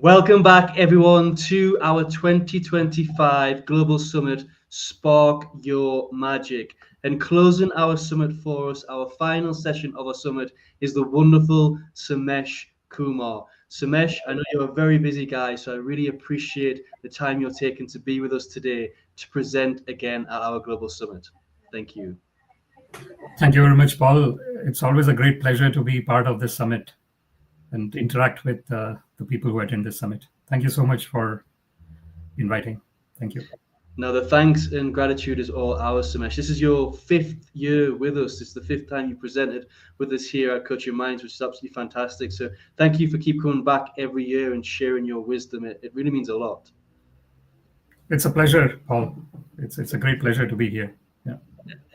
Welcome back, everyone, to our 2025 Global Summit, Spark Your Magic. And closing our summit for us, our final session of our summit, is the wonderful Samesh Kumar. Samesh, I know you're a very busy guy, so I really appreciate the time you're taking to be with us today to present again at our Global Summit. Thank you. Thank you very much, Paul. It's always a great pleasure to be part of this summit and interact with the people who attend this summit. Thank you so much for inviting. Thank you. Now, the thanks and gratitude is all ours, Samesh. This is your fifth year with us. It's the fifth time you presented with us here at Coach Your Minds, which is absolutely fantastic. So thank you for keep coming back every year and sharing your wisdom. It really means a lot. It's a pleasure, Paul. It's a great pleasure to be here. Yeah.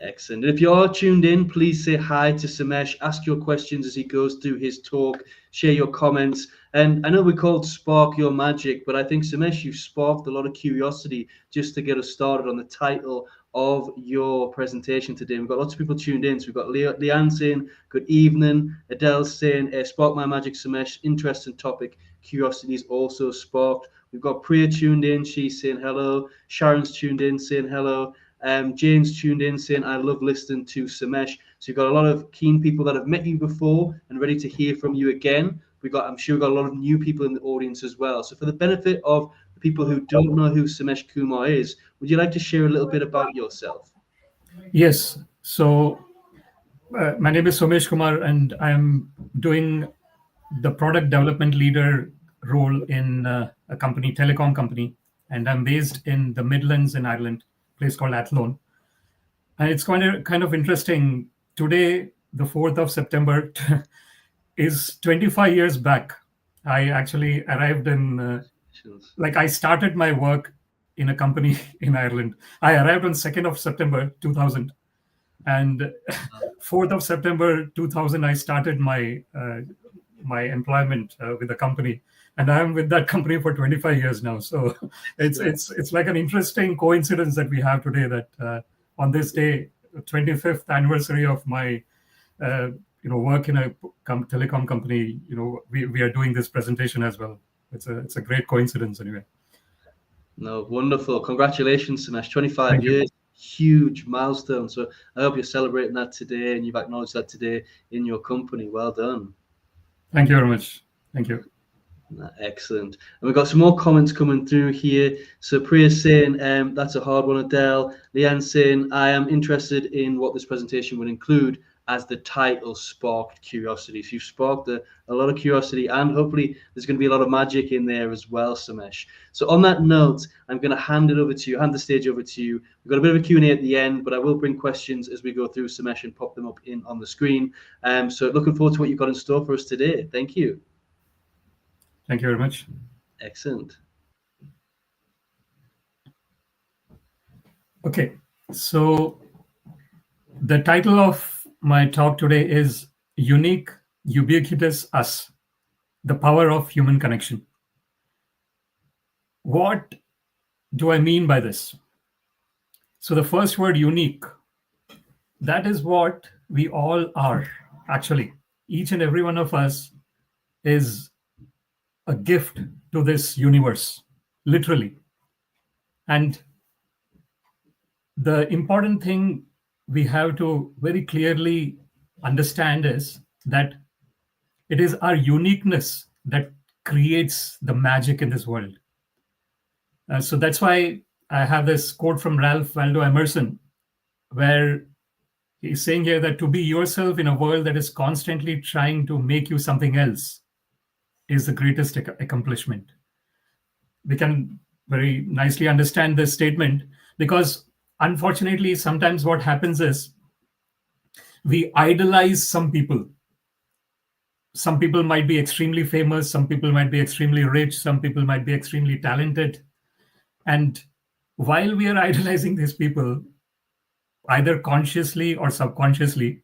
Excellent. And if you are tuned in, please say hi to Samesh. Ask your questions as he goes through his talk. Share your comments. And I know we called Spark Your Magic, but I think, Samesh, you've sparked a lot of curiosity just to get us started on the title of your presentation today. We've got lots of people tuned in. So we've got Leanne saying, good evening. Adele saying, Spark My Magic, Samesh. Interesting topic. Curiosity is also sparked. We've got Priya tuned in. She's saying hello. Sharon's tuned in saying hello. Jane's tuned in saying, I love listening to Samesh. So you've got a lot of keen people that have met you before and ready to hear from you again. I'm sure we've got a lot of new people in the audience as well. So for the benefit of the people who don't know who Samesh Kumar is, would you like to share a little bit about yourself? Yes. So my name is Somesh Kumar, and I'm doing the product development leader role in a company, telecom company, and I'm based in the Midlands in Ireland, a place called Athlone. And it's kind of interesting. Today, the 4th of September, is 25 years back. I actually arrived in, I started my work in a company in Ireland. I arrived on 2nd of September 2000. And 4th of September 2000, I started my employment with the company. And I'm with that company for 25 years now. So it's like an interesting coincidence that we have today that on this day, 25th anniversary of my work in a telecom company, we are doing this presentation as well. It's a great coincidence anyway. No, wonderful. Congratulations, Samesh. 25 years, huge milestone. So I hope you're celebrating that today and you've acknowledged that today in your company. Well done. Thank you very much. Thank you. Excellent. And we've got some more comments coming through here. So Priya's saying, that's a hard one, Adele. Leanne's saying, I am interested in what this presentation would include as the title sparked curiosity. So you've sparked a lot of curiosity, and hopefully there's going to be a lot of magic in there as well, Samesh. So on that note, I'm going to hand the stage over to you. We've got a bit of a Q&A at the end, but I will bring questions as we go through, Samesh, and pop them up on the screen. So looking forward to what you've got in store for us today. Thank you. Thank you very much. Excellent. Okay, so the title of my talk today is Unique, Ubiquitous Us, the Power of Human Connection. What do I mean by this? So the first word, unique, that is what we all are, actually. Each and every one of us is a gift to this universe, literally. And the important thing we have to very clearly understand is that it is our uniqueness that creates the magic in this world. So that's why I have this quote from Ralph Waldo Emerson, where he's saying here that to be yourself in a world that is constantly trying to make you something else is the greatest accomplishment. We can very nicely understand this statement because unfortunately, sometimes what happens is we idolize some people. Some people might be extremely famous. Some people might be extremely rich. Some people might be extremely talented. And while we are idolizing these people, either consciously or subconsciously,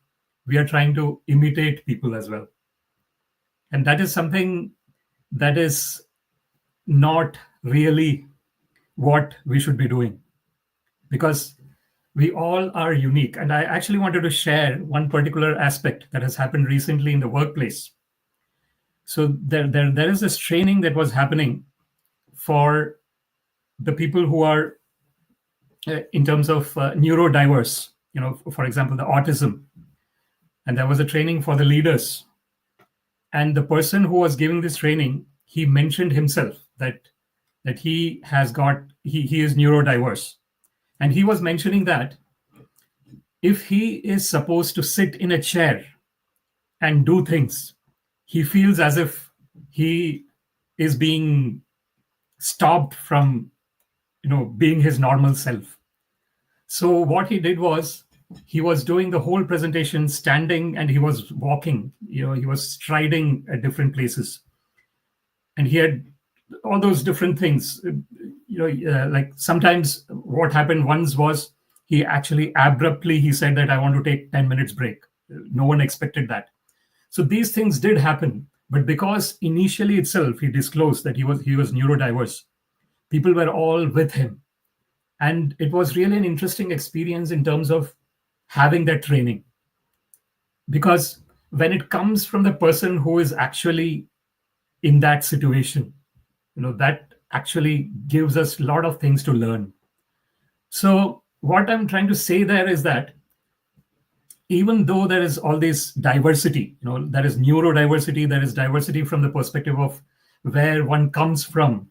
we are trying to imitate people as well. And that is something that is not really what we should be doing, because we all are unique. And I actually wanted to share one particular aspect that has happened recently in the workplace. So there is this training that was happening for the people who are in terms of neurodiverse, for example, the autism. And there was a training for the leaders. And the person who was giving this training, he mentioned himself that he is neurodiverse. And he was mentioning that if he is supposed to sit in a chair and do things, he feels as if he is being stopped from being his normal self. So what he did was, he was doing the whole presentation standing, and he was walking, he was striding at different places, and he had all those different things. Like sometimes what happened once was, he actually abruptly he said that I want to take 10 minutes break. No one expected that. So these things did happen, but because initially itself he disclosed that he was neurodiverse, people were all with him. And it was really an interesting experience in terms of having that training, because when it comes from the person who is actually in that situation, that actually gives us a lot of things to learn. So what I'm trying to say there is that even though there is all this diversity, there is neurodiversity, there is diversity from the perspective of where one comes from.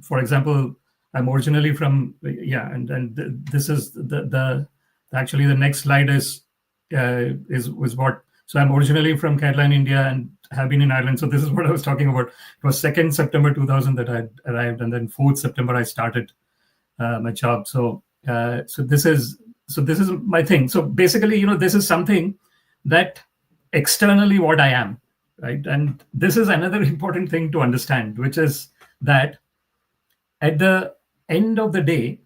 For example, I'm originally from, this is the actually the next slide was what. So I'm originally from Kerala in India and have been in Ireland. So this is what I was talking about. It was 2nd September 2000 that I arrived, and then 4th September I started my job. So this is my thing. So basically, this is something that externally what I am, right? And this is another important thing to understand, which is that at the end of the day,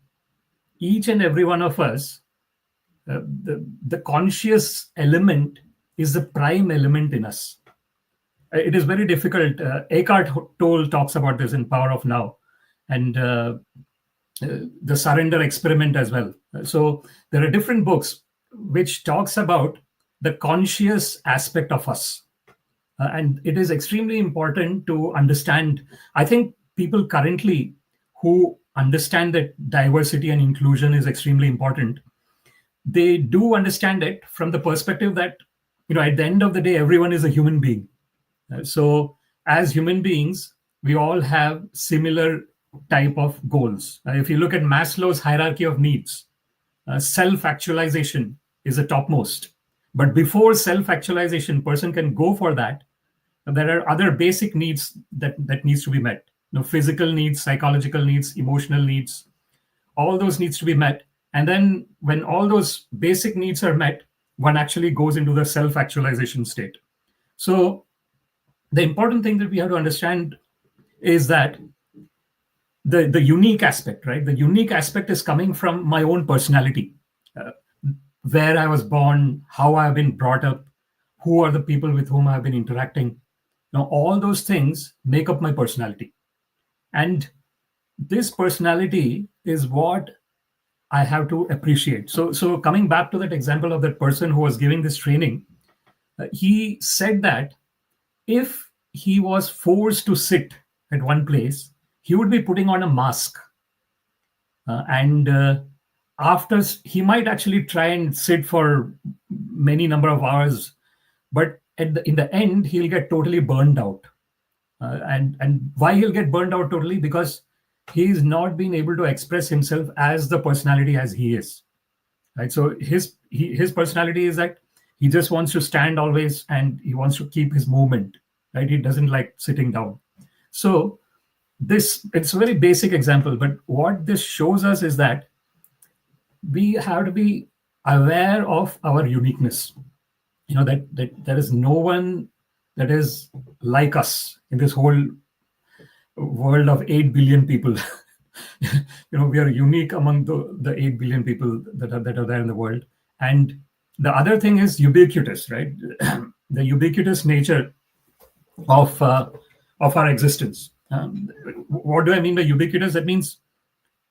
each and every one of us, the conscious element is the prime element in us. It is very difficult. Eckhart Tolle talks about this in Power of Now, and the surrender experiment as well. So there are different books which talks about the conscious aspect of us. And it is extremely important to understand. I think people currently who understand that diversity and inclusion is extremely important, they do understand it from the perspective that, at the end of the day, everyone is a human being. So as human beings, we all have similar type of goals. If you look at Maslow's hierarchy of needs, self-actualization is the topmost. But before self-actualization, person can go for that, there are other basic needs that needs to be met. Physical needs, psychological needs, emotional needs, all those needs to be met. And then when all those basic needs are met, one actually goes into the self-actualization state. So the important thing that we have to understand is that the unique aspect, right? The unique aspect is coming from my own personality, where I was born, how I've been brought up, who are the people with whom I've been interacting. All those things make up my personality. And this personality is what I have to appreciate. So coming back to that example of that person who was giving this training, he said that if he was forced to sit at one place, he would be putting on a mask. And after, he might actually try and sit for many number of hours, but in the end, he'll get totally burned out. And why he'll get burned out totally? Because he's not been able to express himself as the personality as he is. Right? So his personality is that he just wants to stand always, and he wants to keep his movement. Right? He doesn't like sitting down. So it's a very basic example, but what this shows us is that we have to be aware of our uniqueness. That there is no one that is like us in this whole world of 8 billion people. We are unique among the 8 billion people that are there in the world. And the other thing is ubiquitous, right? The ubiquitous nature of our existence. What do I mean by ubiquitous? That means,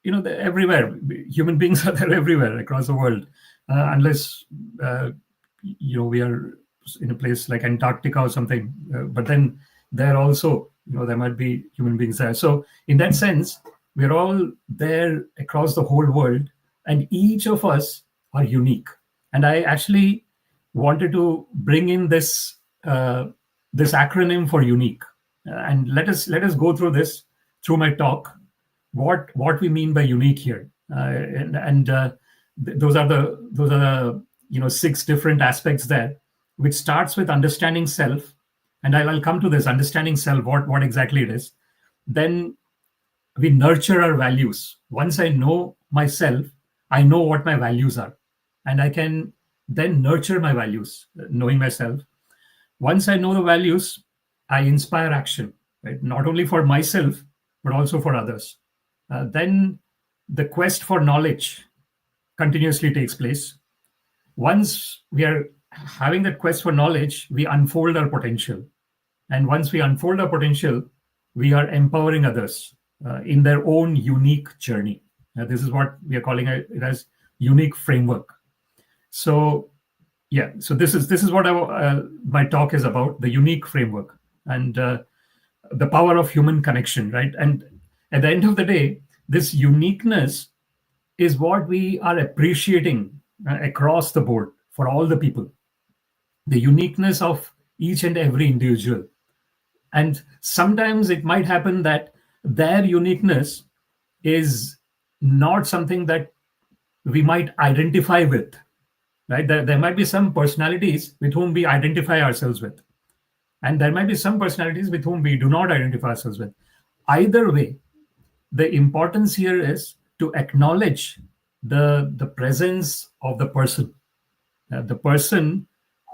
they're everywhere. Human beings are there everywhere across the world, unless we are in a place like Antarctica or something. But then there also, there might be human beings there. So in that sense, we're all there across the whole world, and each of us are unique. And I actually wanted to bring in this acronym for unique. And let us go through this through my talk, what we mean by unique here. Those are the 6 different aspects there, which starts with understanding self. And I'll come to this understanding self, what exactly it is. Then we nurture our values. Once I know myself, I know what my values are, and I can then nurture my values, knowing myself. Once I know the values, I inspire action, right? Not only for myself, but also for others. Then the quest for knowledge continuously takes place. Once we are having that quest for knowledge, we unfold our potential. And once we unfold our potential, we are empowering others in their own unique journey. This is what we are calling it as unique framework. So yeah, so this is what my talk is about, the unique framework, and the power of human connection, right? And at the end of the day, this uniqueness is what we are appreciating across the board for all the people, the uniqueness of each and every individual. And sometimes it might happen that their uniqueness is not something that we might identify with, right? There might be some personalities with whom we identify ourselves with, and there might be some personalities with whom we do not identify ourselves with. Either way, the importance here is to acknowledge the presence of the person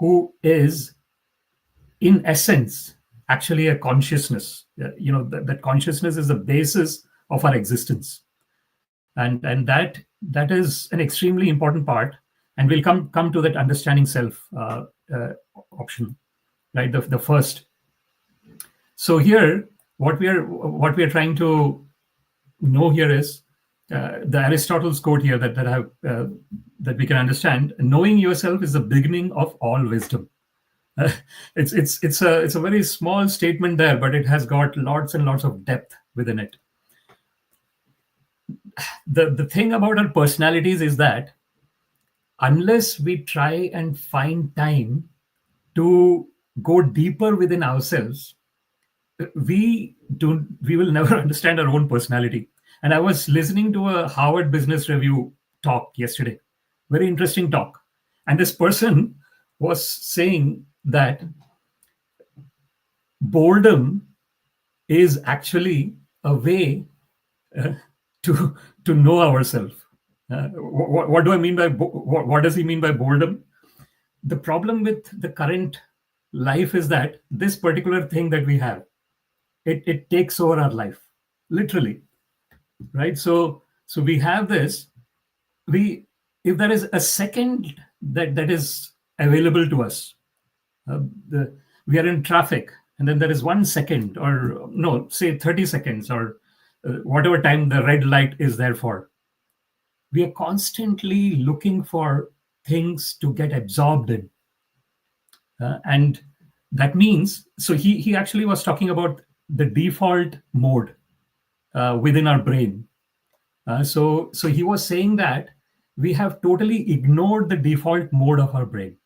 who is in essence actually a consciousness. That consciousness is the basis of our existence, and that is an extremely important part. And we'll come to that understanding self option, right? The first. So here, what we are trying to know here is the Aristotle's quote here that we can understand. Knowing yourself is the beginning of all wisdom. It's a very small statement there, but it has got lots and lots of depth within it. The thing about our personalities is that unless we try and find time to go deeper within ourselves, we will never understand our own personality. And I was listening to a Harvard Business Review talk yesterday, very interesting talk, and this person was saying that boredom is actually a way uh, to know ourselves. What do I mean by what does he mean by boredom? The problem with the current life is that this particular thing that we have, it takes over our life, literally, right? So we have this. We If there is a second that is available to us, uh, we are in traffic, and then there is 1 second, or no, say 30 seconds, or whatever time the red light is there for. We are constantly looking for things to get absorbed in. And that means, so he actually was talking about the default mode within our brain. So he was saying that we have totally ignored the default mode of our brain.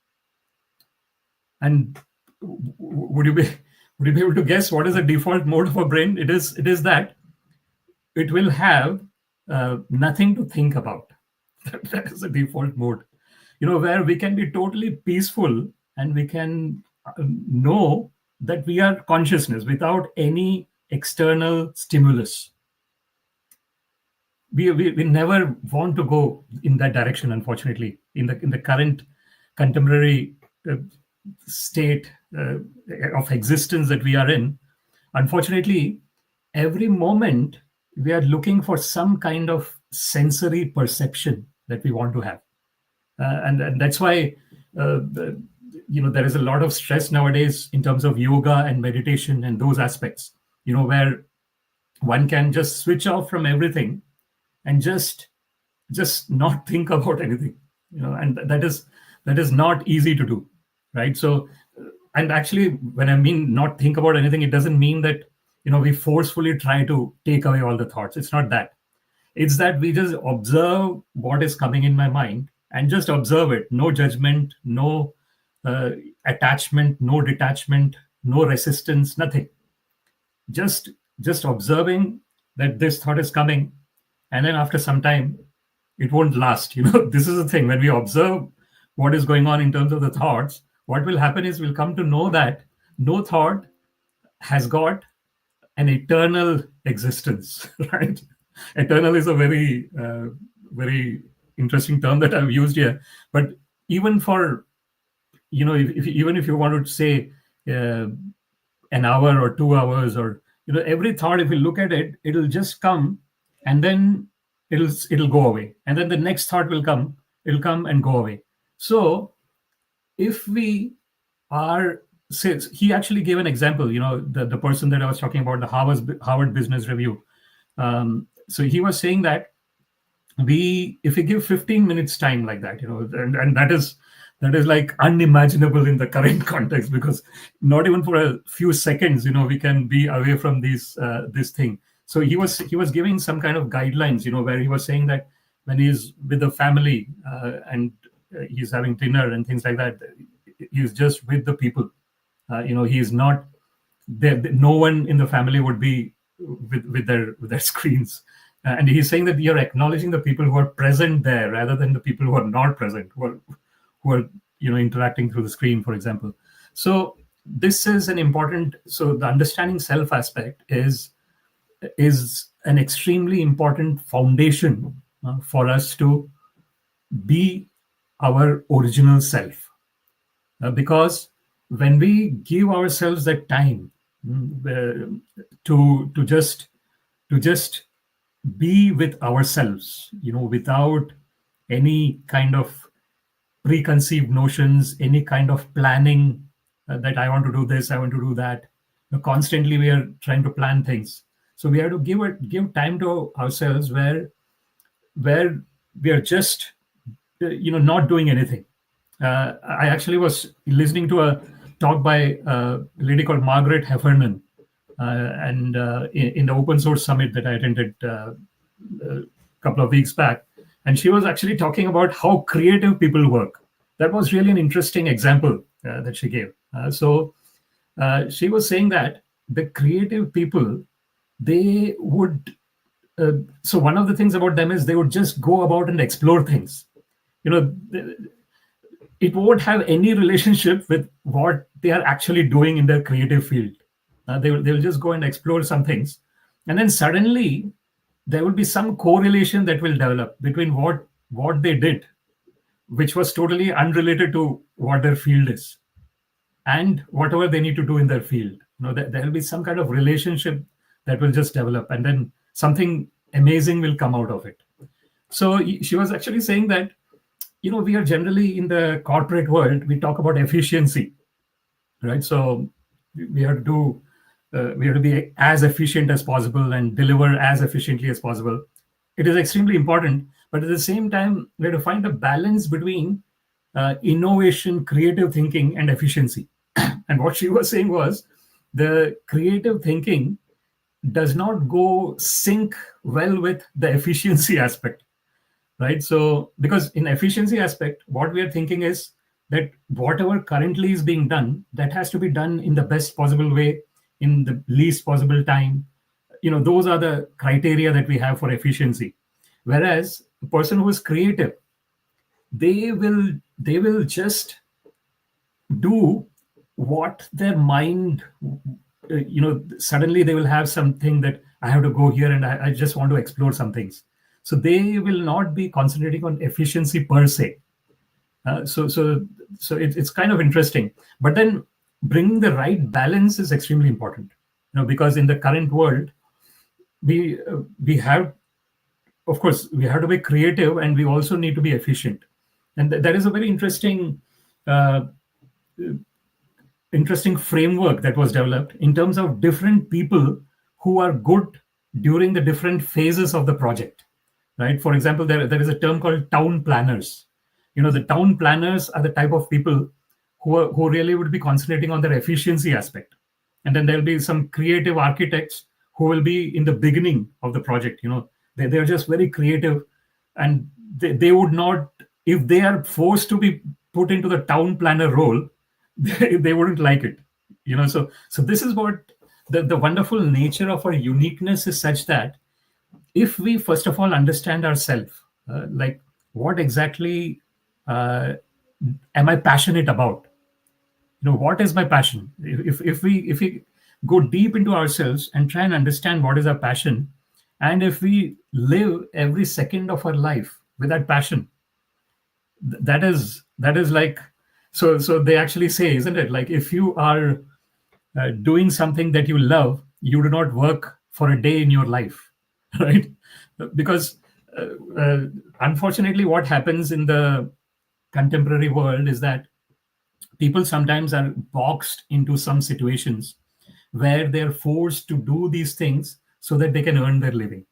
And would you be able to guess what is the default mode of our brain? It is that it will have nothing to think about. That is the default mode, where we can be totally peaceful, and we can know that we are consciousness without any external stimulus. We never want to go in that direction, unfortunately, in the current contemporary state of existence that we are in. Unfortunately, every moment we are looking for some kind of sensory perception that we want to have. And that's why there is a lot of stress nowadays in terms of yoga and meditation and those aspects, where one can just switch off from everything and just not think about anything, and that is not easy to do, right? So and actually, when I mean not think about anything, it doesn't mean that we forcefully try to take away all the thoughts. It's not that. It's that we just observe what is coming in my mind and just observe it. No judgment, no uh, attachment, no detachment, no resistance, nothing. Just observing that this thought is coming, and then after some time, it won't last. This is the thing. When we observe what is going on in terms of the thoughts, what will happen is we'll come to know that no thought has got an eternal existence, right? Eternal is a very interesting term that I've used here. But even for, even if you want to say uh, an hour or 2 hours, or every thought, if you look at it, it'll just come, and then it'll go away, and then the next thought will come. It'll come and go away. So if we are, say, he actually gave an example, the person that I was talking about, the Harvard Business Review. So he was saying that if we give 15 minutes time like that, and that is like unimaginable in the current context, because not even for a few seconds, we can be away from this thing. So he was giving some kind of guidelines, where he was saying that when he's with the family, and he's having dinner and things like that, he's just with the people. He's not there. No one in the family would be with their screens. And he's saying that you're acknowledging the people who are present there rather than the people who are not present, who are interacting through the screen, for example. So this is an important. So the understanding self aspect is an extremely important foundation for us to be our original self. Because when we give ourselves that time, to just be with ourselves, without any kind of preconceived notions, any kind of planning, that I want to do this, I want to do that. Constantly we are trying to plan things. So we have to give time to ourselves, where we are just not doing anything. I actually was listening to a talk by a lady called Margaret Heffernan, and in the open source summit that I attended a couple of weeks back, and she was actually talking about how creative people work. That was really an interesting example that she gave. So she was saying that the creative people, they would. So one of the things about them is they would just go about and explore things. It won't have any relationship with what they are actually doing in their creative field. They will just go and explore some things, and then suddenly there will be some correlation that will develop between what they did, which was totally unrelated to what their field is, and whatever they need to do in their field. There will be some kind of relationship that will just develop, and then something amazing will come out of it. So she was actually saying that, we are generally in the corporate world, we talk about efficiency, right? So we have to do, we have to be as efficient as possible and deliver as efficiently as possible. It is extremely important, but at the same time, we have to find a balance between innovation, creative thinking, and efficiency. And what she was saying was, the creative thinking does not go sync well with the efficiency aspect, right? So because in efficiency aspect, what we are thinking is that whatever currently is being done, that has to be done in the best possible way, in the least possible time. Those are the criteria that we have for efficiency. Whereas the person who is creative, they will just do what their mind, suddenly they will have something that I have to go here, and I just want to explore some things. So they will not be concentrating on efficiency per se. So it's kind of interesting. But then bringing the right balance is extremely important, because in the current world, we have, of course, we have to be creative, and we also need to be efficient. And that is a very uh, interesting framework that was developed in terms of different people who are good during the different phases of the project, right? For example, there is a term called town planners. The town planners are the type of people who really would be concentrating on their efficiency aspect. And then there'll be some creative architects who will be in the beginning of the project. They're just very creative, and they would not, if they are forced to be put into the town planner role, they wouldn't like it. So this is what the wonderful nature of our uniqueness is, such that if we first of all understand ourselves, like what exactly uh, am I passionate about? What is my passion? If we go deep into ourselves and try and understand what is our passion, and if we live every second of our life with that passion, that is like, so they actually say, isn't it, like if you are doing something that you love, you do not work for a day in your life, right? Because uh, uh, unfortunately, what happens in the contemporary world is that people sometimes are boxed into some situations where they're forced to do these things so that they can earn their living.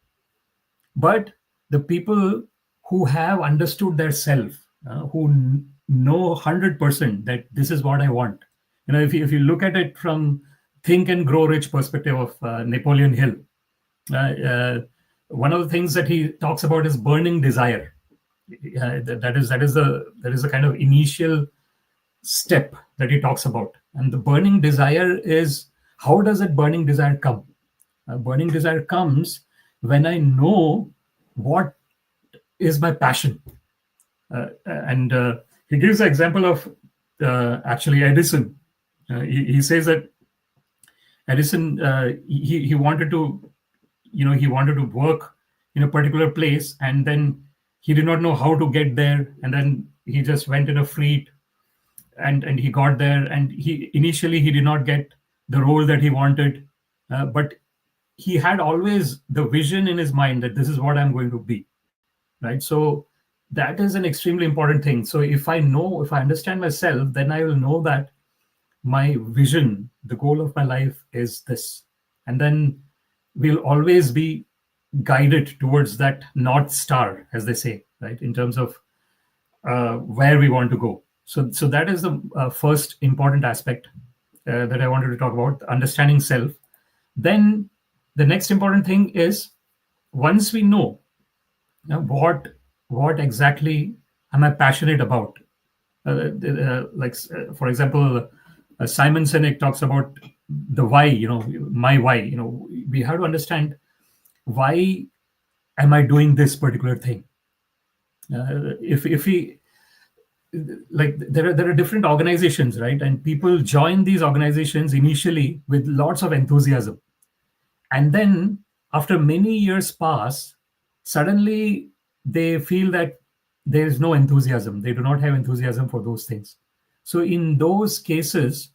But the people who have understood their self, who know 100% that this is what I want, if you look at it from think and grow rich perspective of Napoleon Hill, uh, one of the things that he talks about is burning desire. That is the kind of initial step that he talks about. And the burning desire is, how does that burning desire come? Burning desire comes when I know what is my passion. And he gives the example of actually Edison. He says that Edison, he wanted to, he wanted to work in a particular place, and then he did not know how to get there, and then he just went in a fleet, and he got there, and he initially he did not get the role that he wanted, but he had always the vision in his mind that this is what I'm going to be, right? So that is an extremely important thing. So if I understand myself, then I will know that my vision, the goal of my life is this, and then we'll always be guided towards that north star, as they say, right, in terms of where we want to go. So that is the first important aspect that I wanted to talk about, understanding self. Then the next important thing is, once we know what exactly am I passionate about, for example, Simon Sinek talks about the why. My why. We have to understand, why am I doing this particular thing? If we, like, there are different organizations, right? And people join these organizations initially with lots of enthusiasm, and then after many years pass, suddenly they feel that there is no enthusiasm. They do not have enthusiasm for those things. So in those cases,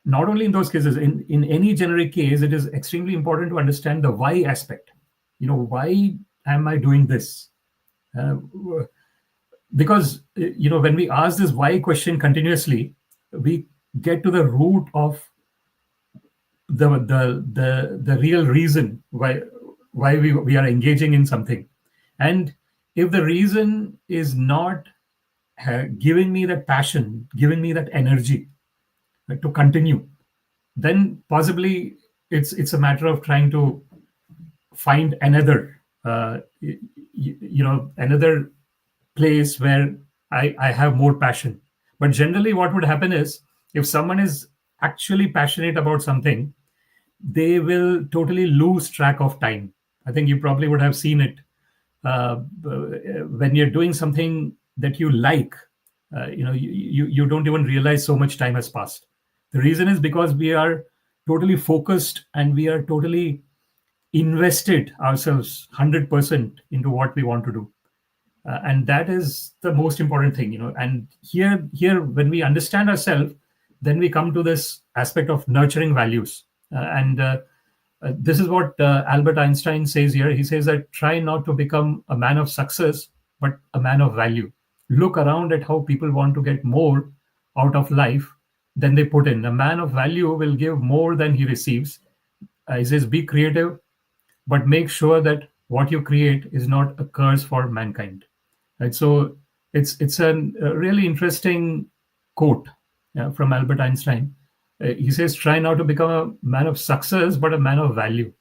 not only in those cases, in any generic case, it is extremely important to understand the why aspect. Why am I doing this? uh, because when we ask this why question continuously, we get to the root of the real reason why we are engaging in something. And if the reason is not giving me that passion, giving me that energy to continue, then possibly it's a matter of trying to find another another place where I have more passion. But generally what would happen is, if someone is actually passionate about something, they will totally lose track of time. I think you probably would have seen it when you're doing something that you like. You don't even realize so much time has passed. The reason is because we are totally focused, and we are totally invested ourselves 100% into what we want to do. And that is the most important thing. And here when we understand ourselves, then we come to this aspect of nurturing values. And this is what Albert Einstein says here. He says that, try not to become a man of success, but a man of value. Look around at how people want to get more out of life than they put in. A man of value will give more than he receives. He says, be creative, but make sure that what you create is not a curse for mankind. Right? So it's a really interesting quote. from Albert Einstein. He says, try not to become a man of success, but a man of value.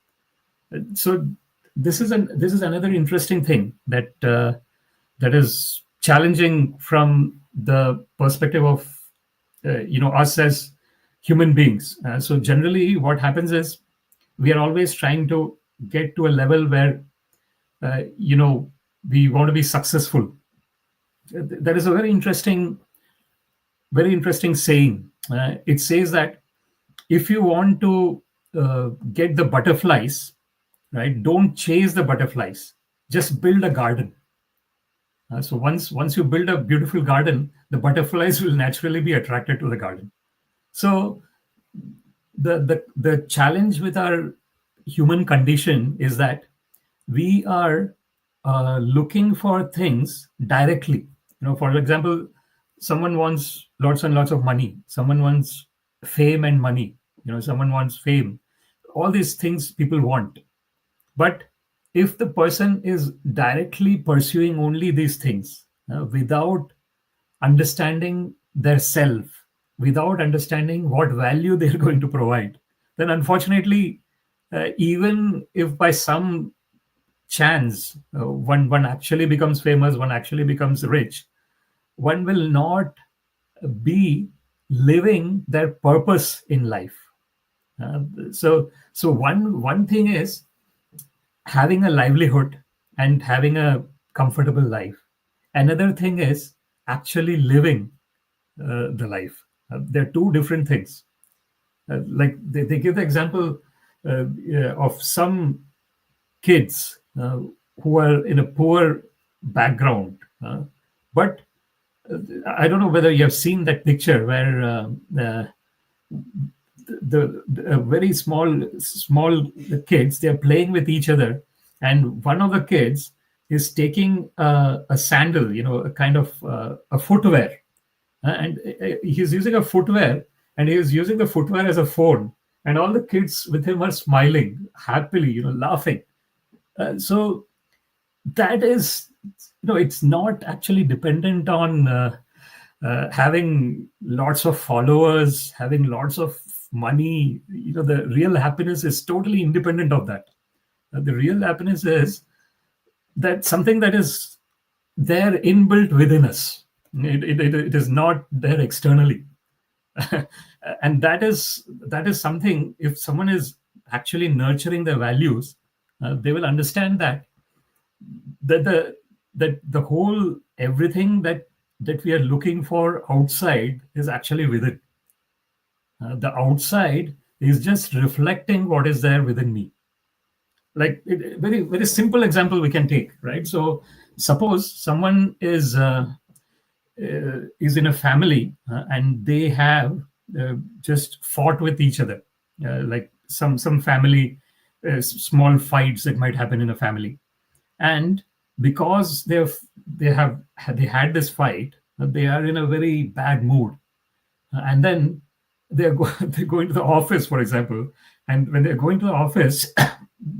So this is another interesting thing that is challenging from the perspective of us as human beings. So generally, what happens is we are always trying to get to a level where we want to be successful. There is a very interesting saying. It says that if you want to get the butterflies, right, don't chase the butterflies, just build a garden. So once you build a beautiful garden, the butterflies will naturally be attracted to the garden. So the challenge with our human condition is that we are looking for things directly. For example, someone wants lots and lots of money. Someone wants fame and money. Someone wants fame. All these things people want. But if the person is directly pursuing only these things without understanding their self, without understanding what value they're going to provide, then unfortunately, even if by some chance one actually becomes famous, one actually becomes rich, one will not be living their purpose in life. So one thing is having a livelihood and having a comfortable life. Another thing is actually living the life. They're two different things. Like they give the example of some kids who are in a poor background, but I don't know whether you have seen that picture where the very small kids, they're playing with each other, and one of the kids is taking a sandal, a kind of a footwear, and he's using a footwear, and he's using the footwear as a phone, and all the kids with him are smiling happily, laughing. So that is, it's not actually dependent on having lots of followers, having lots of money. The real happiness is totally independent of that. The real happiness is that something that is there inbuilt within us. It is not there externally. And that is something, if someone is actually nurturing their values, they will understand that the whole everything that we are looking for outside is actually within. The outside is just reflecting what is there within me. Like very very simple example we can take, right? So suppose someone is in a family, and they have just fought with each other, like some family small fights that might happen in a family, and because they had this fight, they are in a very bad mood. And then they're going to the office, for example, and when they're going to the office,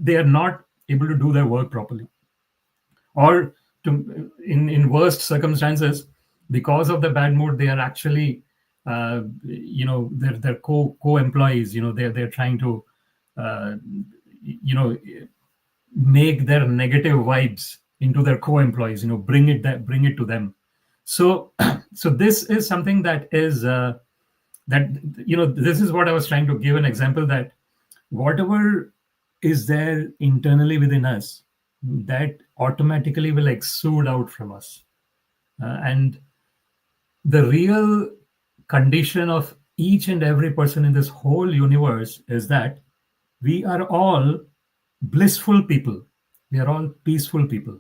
they are not able to do their work properly, or in worst circumstances, because of the bad mood, they are actually their co-employees, they're trying to you know make their negative vibes into their co-employees, bring it to them. So so this is something that is that this is what I was trying to give an example, that whatever is there internally within us, that automatically will exude out from us. And the real condition of each and every person in this whole universe is that we are all blissful people. We are all peaceful people.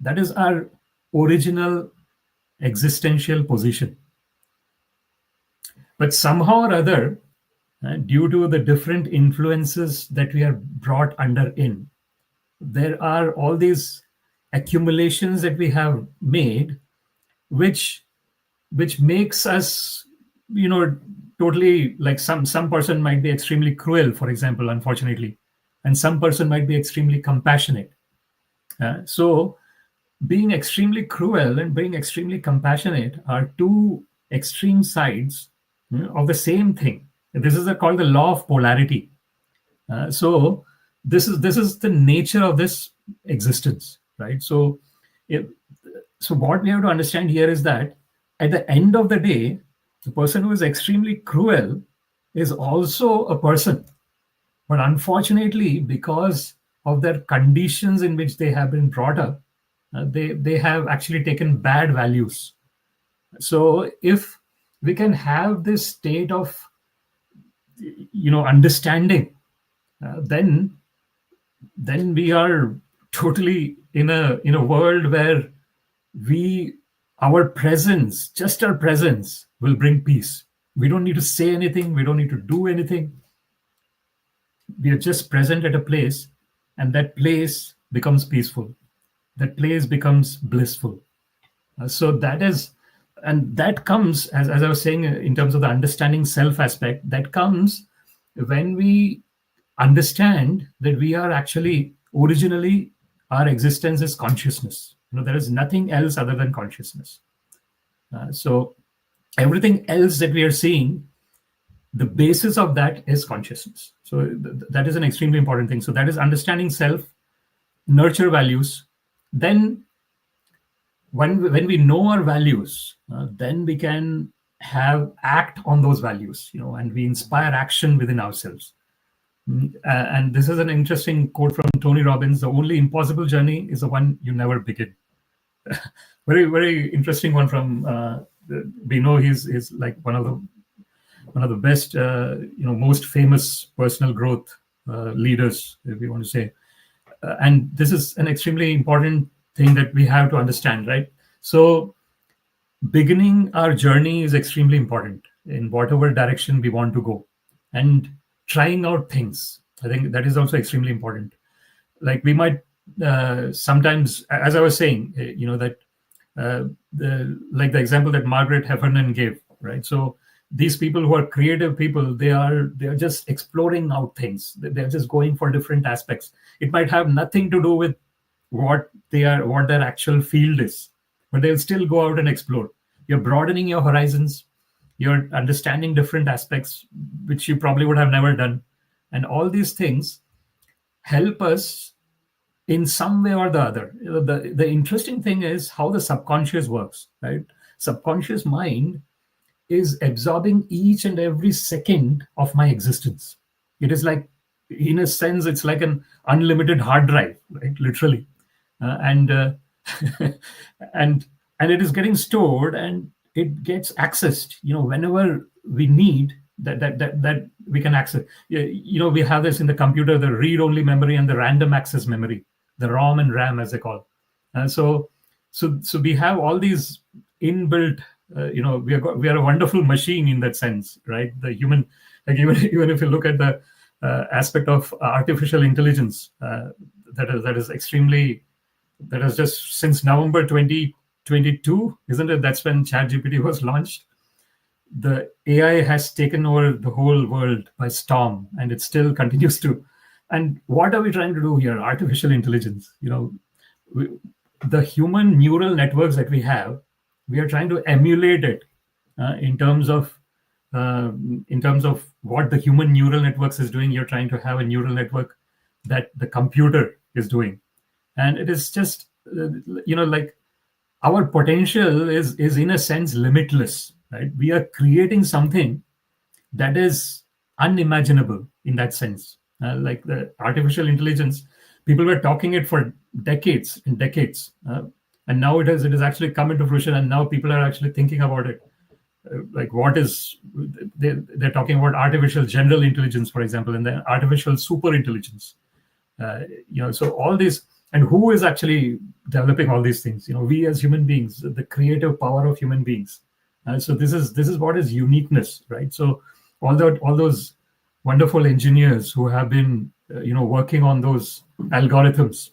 That is our original existential position. But somehow or other, due to the different influences that we are brought under in, there are all these accumulations that we have made, which makes us, totally, like some person might be extremely cruel, for example, unfortunately, and some person might be extremely compassionate. So being extremely cruel and being extremely compassionate are two extreme sides of the same thing. This is called the law of polarity. So this is the nature of this existence, right? So if, so what we have to understand here is that at the end of the day, the person who is extremely cruel is also a person, but unfortunately, because of their conditions in which they have been brought up, they have actually taken bad values. So if we can have this state of understanding, then we are totally in a world where we our presence, just our presence, will bring peace. We don't need to say anything, we don't need to do anything. We are just present at a place, and that place becomes peaceful, that place becomes blissful. So that is, and that comes, as I was saying, in terms of the understanding self aspect, that comes when we understand that we are actually originally, our existence is consciousness. There is nothing else other than consciousness. So everything else that we are seeing, the basis of that is consciousness. So that is an extremely important thing. So that is understanding self, nurture values. Then when we know our values, then we can have act on those values, and we inspire action within ourselves. And this is an interesting quote from Tony Robbins: "The only impossible journey is the one you never begin." Very, very interesting one from. We know he's like one of the best, most famous personal growth leaders, if we want to say. And this is an extremely important thing that we have to understand, right? So beginning our journey is extremely important in whatever direction we want to go, and trying out things, I think that is also extremely important. Like we might sometimes, as I was saying, that like the example that Margaret Heffernan gave, right? So these people who are creative people, they are just exploring out things. They're just going for different aspects. It might have nothing to do with what their actual field is, but they'll still go out and explore. You're broadening your horizons, you're understanding different aspects which you probably would have never done, and all these things help us in some way or the other. The interesting thing is how the subconscious works, right? Subconscious mind is absorbing each and every second of my existence. It is like, in a sense, it's like an unlimited hard drive, right? Literally. And and it is getting stored, and it gets accessed, whenever we need that we can access. We have this in the computer, the read-only memory and the random access memory, the ROM and RAM, as they call. So we have all these inbuilt. We are a wonderful machine in that sense, right? The human, like even if you look at the aspect of artificial intelligence, that is extremely, that is just since November 2022, isn't it? That's when ChatGPT was launched. The AI has taken over the whole world by storm, and it still continues to. And what are we trying to do here? Artificial intelligence. The human neural networks that we have, we are trying to emulate it in terms of what the human neural networks is doing. You're trying to have a neural network that the computer is doing, and it is just like our potential is in a sense limitless, right? We are creating something that is unimaginable in that sense. Like the artificial intelligence, people were talking it for decades and decades, and now it has actually come into fruition, and now people are actually thinking about it. Like what is, they're talking about artificial general intelligence, for example, and then artificial super intelligence. So all these, and who is actually developing all these things? We as human beings, the creative power of human beings. So this is what is uniqueness, right? So all those wonderful engineers who have been working on those algorithms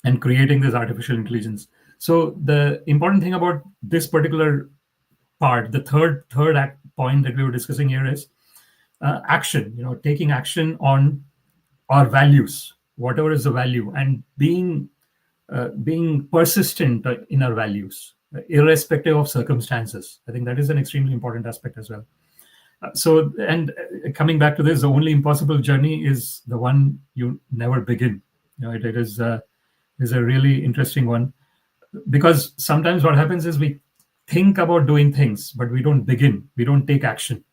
and creating this artificial intelligence. So the important thing about this particular part, the third point that we were discussing here, is action. Taking action on our values, whatever is the value, and being persistent in our values, irrespective of circumstances. I think that is an extremely important aspect as well. So, and coming back to this, the only impossible journey is the one you never begin. It is a really interesting one, because sometimes what happens is we think about doing things, but we don't begin, we don't take action.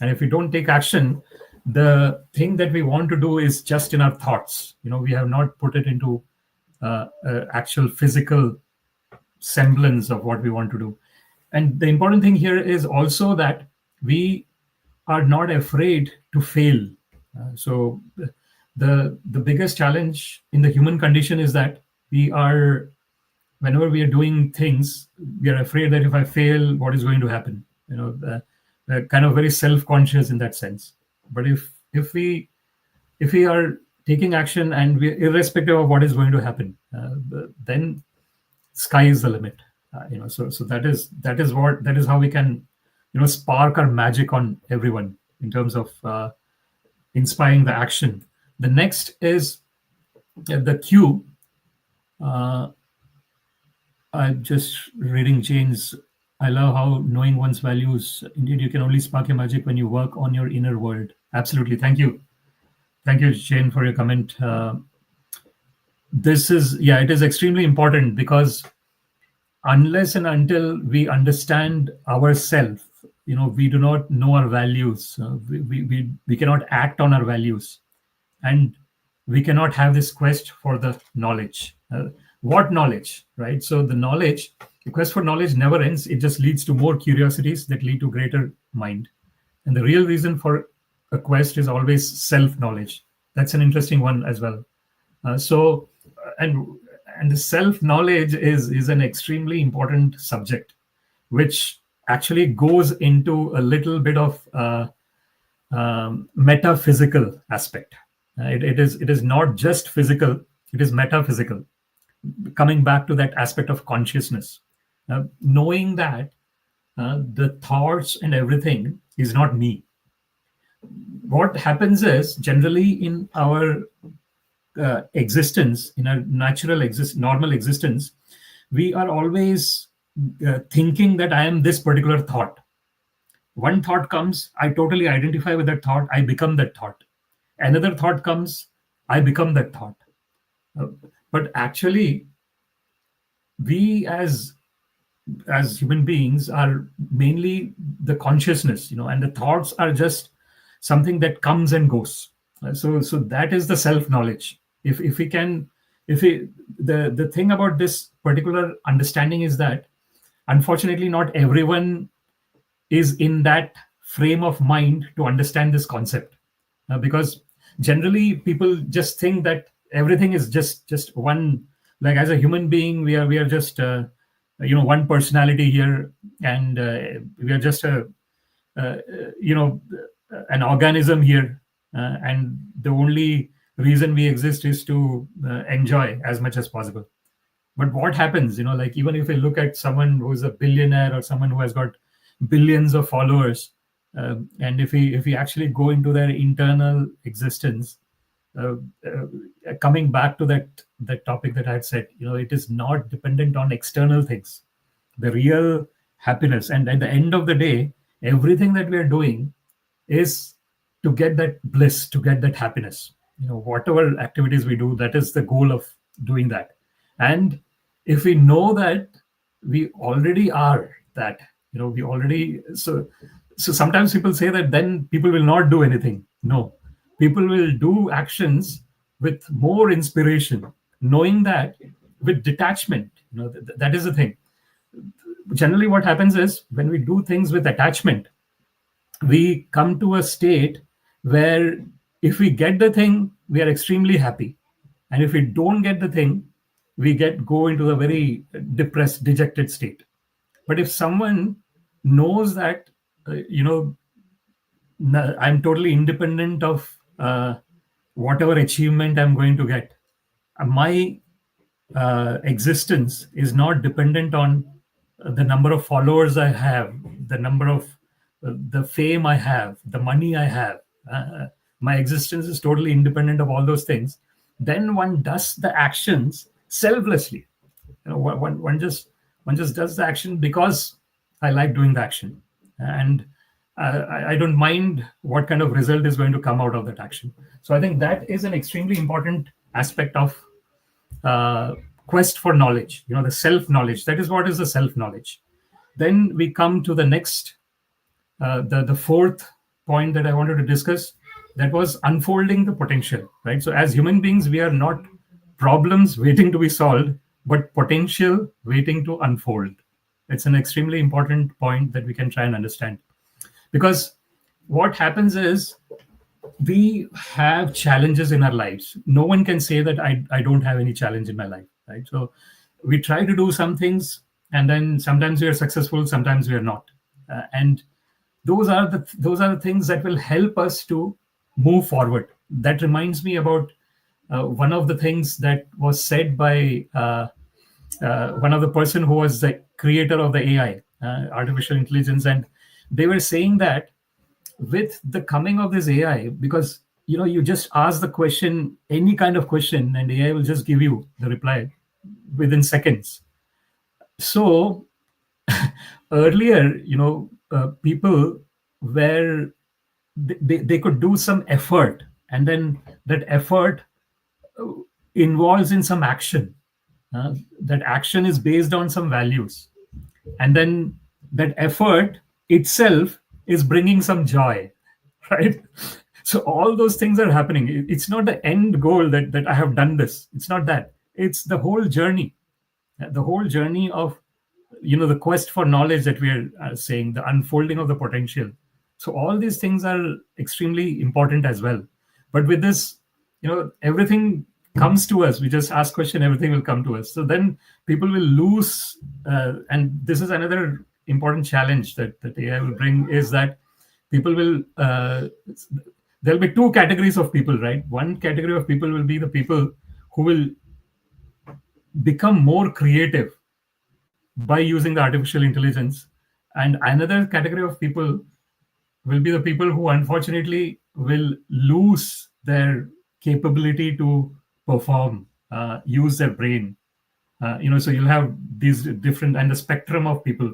And if we don't take action, the thing that we want to do is just in our thoughts. We have not put it into actual physical semblance of what we want to do. And the important thing here is also that we are not afraid to fail. So the biggest challenge in the human condition is that we are, whenever we are doing things, we are afraid that if I fail, what is going to happen? Kind of very self-conscious in that sense. But if we are taking action, and we, irrespective of what is going to happen, then sky is the limit. So that is how we can spark our magic on everyone in terms of inspiring the action. The next is the cue. I'm just reading Jane's. I love how knowing one's values. Indeed, you can only spark your magic when you work on your inner world. Absolutely. Thank you. Thank you, Jane, for your comment. This is, yeah, it is extremely important, because unless and until we understand ourselves, we do not know our values. We cannot act on our values, and we cannot have this quest for the knowledge. What knowledge, right? So the quest for knowledge never ends. It just leads to more curiosities that lead to greater mind. And the real reason for a quest is always self-knowledge. That's an interesting one as well. And the self-knowledge is an extremely important subject, which actually goes into a little bit of metaphysical aspect. It is not just physical, it is metaphysical. Coming back to that aspect of consciousness, knowing that the thoughts and everything is not me. What happens is, generally in our existence, in our normal existence, we are always thinking that I am this particular thought. One thought comes, I totally identify with that thought, I become that thought. Another thought comes, I become that thought. But actually, we as human beings are mainly the consciousness, and the thoughts are just something that comes and goes. So that is the self-knowledge. If we can, the thing about this particular understanding is that, unfortunately, not everyone is in that frame of mind to understand this concept, because generally people just think that everything is just one. Like, as a human being, we are just one personality here, and we are just an organism here, and the only reason we exist is to enjoy as much as possible. But what happens, like, even if we look at someone who is a billionaire, or someone who has got billions of followers, and if we actually go into their internal existence, coming back to that topic that I had said, it is not dependent on external things. The real happiness, and at the end of the day, everything that we are doing is to get that bliss, to get that happiness. Whatever activities we do, that is the goal of doing that. And if we know that we already are that, we already, so sometimes people say that then people will not do anything. No, people will do actions with more inspiration, knowing that, with detachment. That is the thing. Generally what happens is, when we do things with attachment, we come to a state where, if we get the thing, we are extremely happy, and if we don't get the thing, we go into a very depressed, dejected state. But if someone knows that, I'm totally independent of whatever achievement I'm going to get, my existence is not dependent on the number of followers I have, the number of the fame I have, the money I have. My existence is totally independent of all those things. Then one does the actions selflessly. One just does the action because I like doing the action. And I don't mind what kind of result is going to come out of that action. So I think that is an extremely important aspect of uh, quest for knowledge. The self knowledge. That is what is the self knowledge. Then we come to the next, the fourth point that I wanted to discuss. That was unfolding the potential. Right. So as human beings, we are not problems waiting to be solved, but potential waiting to unfold. It's an extremely important point that we can try and understand, because what happens is we have challenges in our lives. No one can say that I don't have any challenge in my life, right? So we try to do some things, and then sometimes we are successful, sometimes we are not. And those are the things that will help us to move forward. That reminds me about one of the things that was said by one of the person who was the creator of the AI, artificial intelligence, and they were saying that with the coming of this AI, because you just ask the question, any kind of question, and AI will just give you the reply within seconds. So earlier, people were they could do some effort, and then that effort involves in some action. That action is based on some values, and then that effort itself is bringing some joy, right? So all those things are happening. It's not the end goal that I have done this. It's not that. It's the whole journey. The whole journey of the quest for knowledge that we are saying, the unfolding of the potential. So all these things are extremely important as well. But with this, everything comes to us. We just ask question, everything will come to us. So then people will lose, and this is another important challenge that AI will bring, is that people will there'll be two categories of people, right? One category of people will be the people who will become more creative by using the artificial intelligence, and another category of people will be the people who unfortunately will lose their capability to perform, use their brain. So you'll have these different, and the spectrum of people,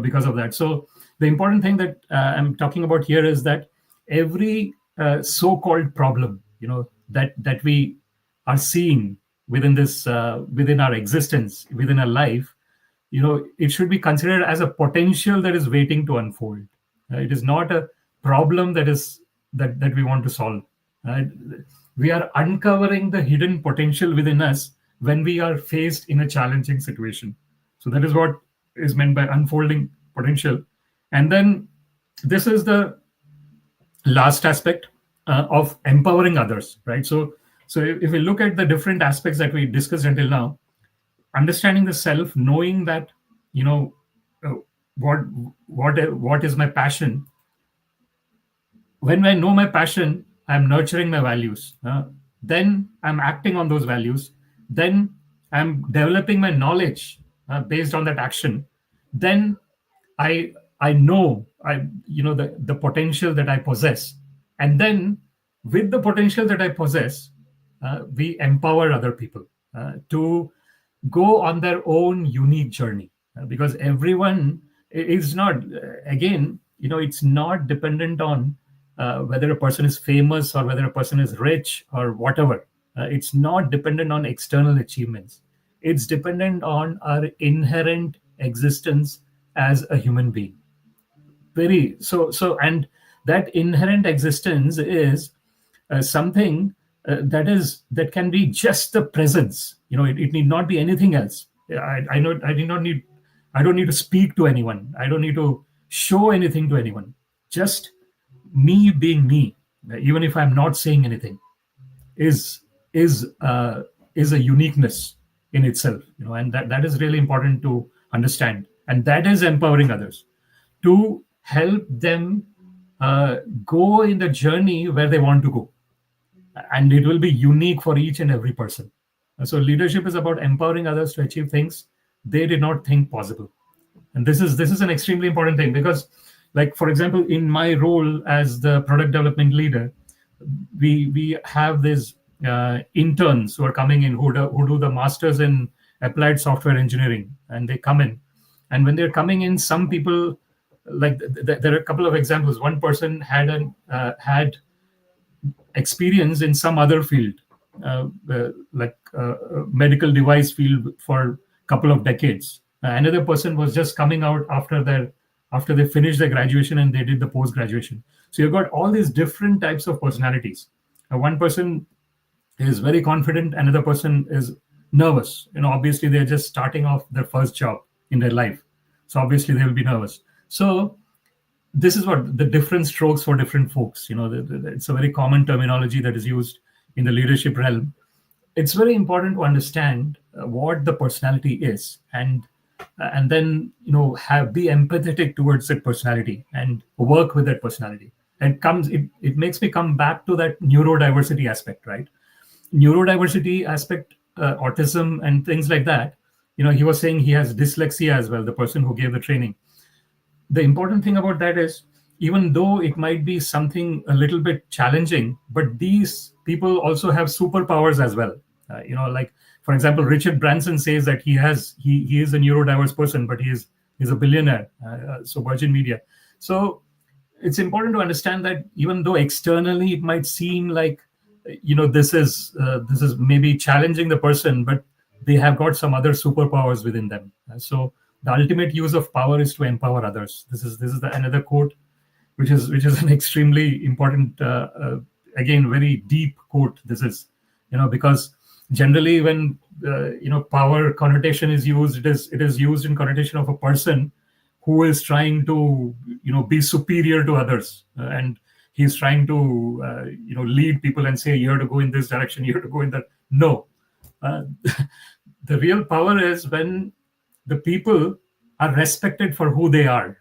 because of that. So the important thing that I'm talking about here is that every so-called problem, that we are seeing within this, within our existence, within our life, it should be considered as a potential that is waiting to unfold. It is not a problem that we want to solve. Uh, we are uncovering the hidden potential within us when we are faced in a challenging situation. So that is what is meant by unfolding potential. And then this is the last aspect of empowering others, right? So if we look at the different aspects that we discussed until now, understanding the self, knowing that you know uh, what what is my passion. When I know my passion, I'm nurturing my values. Then I'm acting on those values. Then I'm developing my knowledge based on that action. Then I know the potential that I possess, and then with the potential that I possess, we empower other people to go on their own unique journey. Because everyone is not, again, it's not dependent on whether a person is famous or whether a person is rich or whatever. It's not dependent on external achievements. It's dependent on our inherent existence as a human being. And that inherent existence is something that can be just the presence. It need not be anything else. I know I don't need to speak to anyone. I don't need to show anything to anyone. Just me being me, even if I'm not saying anything, is is uh, is a uniqueness in itself. And that is really important to understand, and that is empowering others to help them go in the journey where they want to go, and it will be unique for each and every person. So leadership is about empowering others to achieve things they did not think possible. And this is an extremely important thing, because, like, for example, in my role as the product development leader, we have these interns who are coming in, who do the masters in applied software engineering, and they come in, and when they're coming in, some people like there are a couple of examples. One person had experience in some other field, like medical device field for a couple of decades. Another person was just coming out after they finished their graduation and they did the post graduation. So you've got all these different types of personalities. One person is very confident, another person is nervous. Obviously they're just starting off their first job in their life, so obviously they will be nervous. So this is what the different strokes for different folks. It's a very common terminology that is used in the leadership realm. It's very important to understand what the personality is, and then have be empathetic towards that personality and work with that personality. And it makes me come back to that neurodiversity aspect, right? Neurodiversity aspect, autism and things like that. He was saying he has dyslexia as well, the person who gave the training. The important thing about that is, even though it might be something a little bit challenging, but these people also have superpowers as well. Like, for example, Richard Branson says that he is a neurodiverse person, but he's a billionaire. So Virgin Media. So it's important to understand that even though externally it might seem like this is maybe challenging the person, but they have got some other superpowers within them. So the ultimate use of power is to empower others. This is another quote, which is an extremely important, again, very deep quote. This is, because generally when power connotation is used, it is used in connotation of a person who is trying to be superior to others, and he's trying to lead people and say, you have to go in this direction, you have to go in that. No, the real power is when the people are respected for who they are,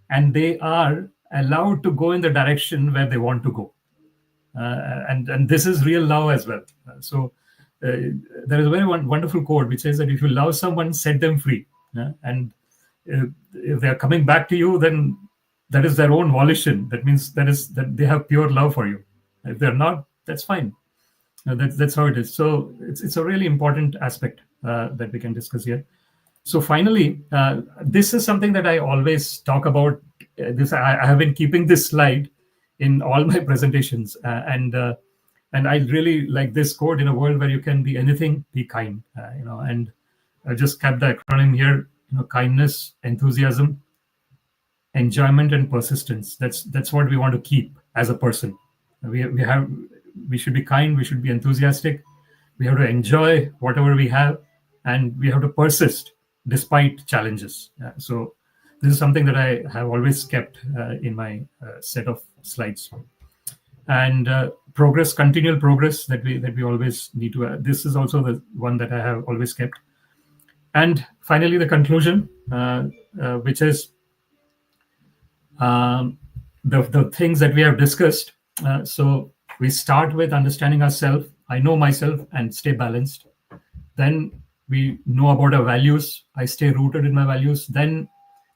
and they are allowed to go in the direction where they want to go. And this is real love as well. So there is a very wonderful quote which says that if you love someone, set them free. And if they are coming back to you, then that is their own volition. That means that they have pure love for you. If they're not, that's fine. That's how it is. So it's a really important aspect that we can discuss here. So finally, this is something that I always talk about. I have been keeping this slide in all my presentations, and I really like this quote: in a world where you can be anything, be kind. And I just kept the acronym here: kindness, enthusiasm, enjoyment, and persistence. That's what we want to keep as a person. We should be kind, we should be enthusiastic, we have to enjoy whatever we have, and we have to persist despite challenges. So this is something that I have always kept in my set of slides. And continual progress that we always need to. This is also the one that I have always kept. And finally, the conclusion, which is the things that we have discussed. So we start with understanding ourselves. I know myself and stay balanced. Then we know about our values. I stay rooted in my values. Then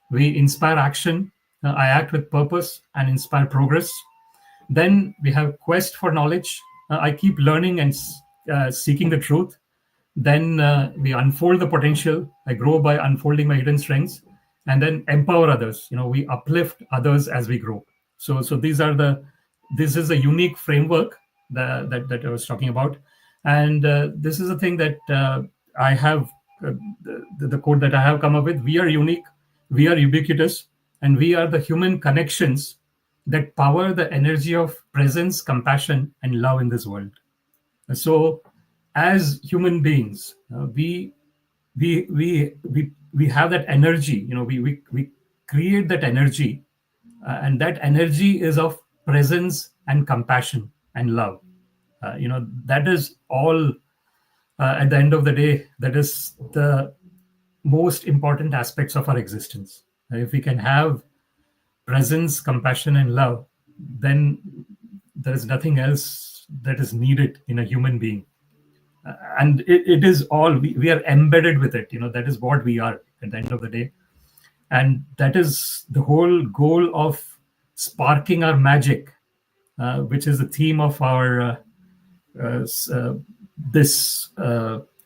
we inspire action. I act with purpose and inspire progress. Then we have quest for knowledge. I keep learning and seeking the truth. Then we unfold the potential. I grow by unfolding my hidden strengths. And then empower others. We uplift others as we grow. So this is a unique framework that I was talking about. And this is a thing that I have, the quote that I have come up with: we are unique, we are ubiquitous, and we are the human connections that power the energy of presence, compassion, and love in this world. So as human beings, we have that energy. We create that energy, and that energy is of presence and compassion and love. That is all. At the end of the day, that is the most important aspects of our existence. If we can have presence, compassion, and love, then there is nothing else that is needed in a human being. And it is all, we are embedded with it. That is what we are at the end of the day. And that is the whole goal of sparking our magic, which is the theme of our this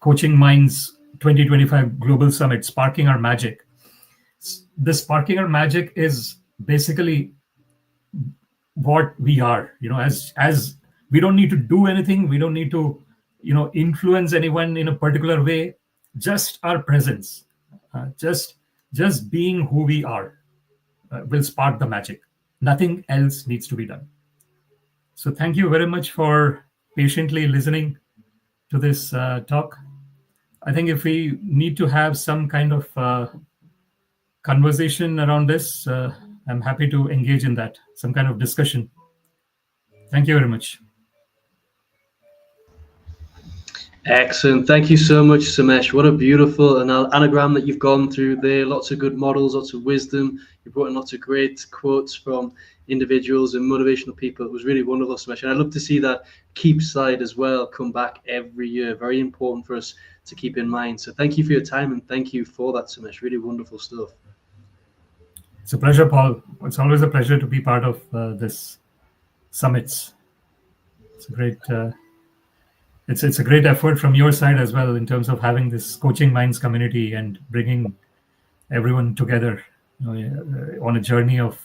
Coaching Minds 2025 Global Summit, Sparking Our Magic. The Sparking Our Magic is basically what we are. As we don't need to do anything, we don't need to influence anyone in a particular way. Just our presence, just being who we are, will spark the magic. Nothing else needs to be done. So thank you very much for patiently listening to this talk. I think if we need to have some kind of conversation around this, I'm happy to engage in that, some kind of discussion. Thank you very much. Excellent. Thank you so much, Samesh. What a beautiful anagram that you've gone through there. Lots of good models, lots of wisdom. You brought in lots of great quotes from individuals and motivational people. It was really wonderful, Samesh. And I'd love to see that keep slide as well come back every year. Very important for us to keep in mind. So thank you for your time and thank you for that, Samesh. Really wonderful stuff. It's a pleasure, Paul. It's always a pleasure to be part of this summits. It's a great it's a great effort from your side as well, in terms of having this Coaching Minds community and bringing everyone together, on a journey of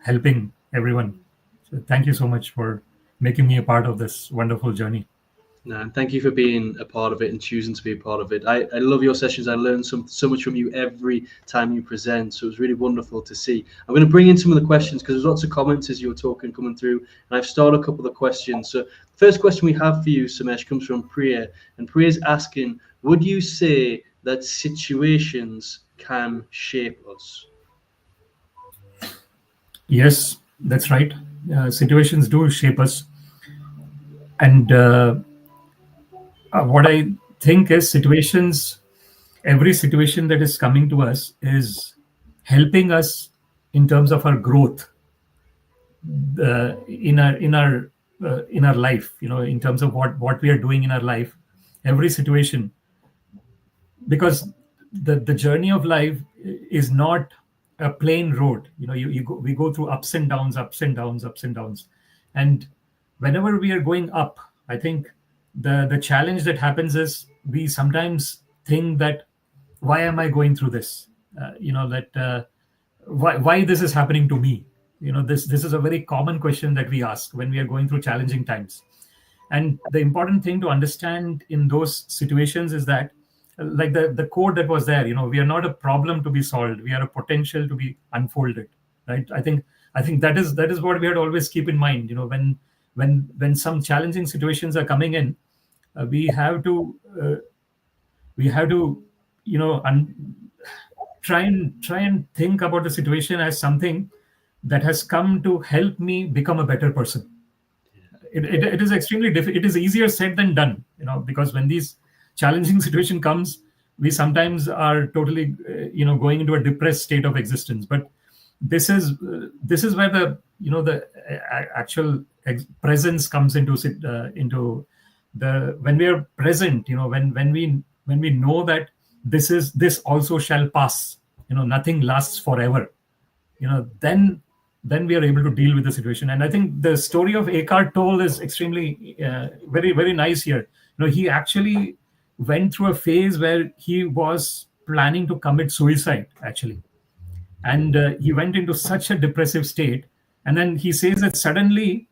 helping everyone. So thank you so much for making me a part of this wonderful journey. No, and thank you for being a part of it and choosing to be a part of it. I love your sessions. I learn so much from you every time you present. So it was really wonderful to see. I'm going to bring in some of the questions because there's lots of comments as you were talking coming through. And I've started a couple of the questions. So the first question we have for you, Samesh, comes from Priya. And Priya's asking, would you say that situations can shape us? Yes, that's right. Situations do shape us. And what I think is every situation that is coming to us is helping us in terms of our growth, in our life, in terms of what we are doing in our life. Every situation, because the journey of life is not a plain road. We go through ups and downs, ups and downs, ups and downs. And whenever we are going up, I think the challenge that happens is we sometimes think that, why am I going through this? Why this is happening to me? This is a very common question that we ask when we are going through challenging times. And the important thing to understand in those situations is that, like the quote that was there, we are not a problem to be solved, we are a potential to be unfolded. Right? I think that is what we had to always keep in mind. When some challenging situations are coming in, we have to try and think about the situation as something that has come to help me become a better person. It is extremely difficult. It is easier said than done, because when these challenging situation comes, we sometimes are totally going into a depressed state of existence. But this is where the actual presence comes into the when we are present, when we know that this also shall pass, nothing lasts forever, then we are able to deal with the situation. And I think the story of Eckhart Tolle is extremely very, very nice here. He actually went through a phase where he was planning to commit suicide, actually. And he went into such a depressive state. And then he says that suddenly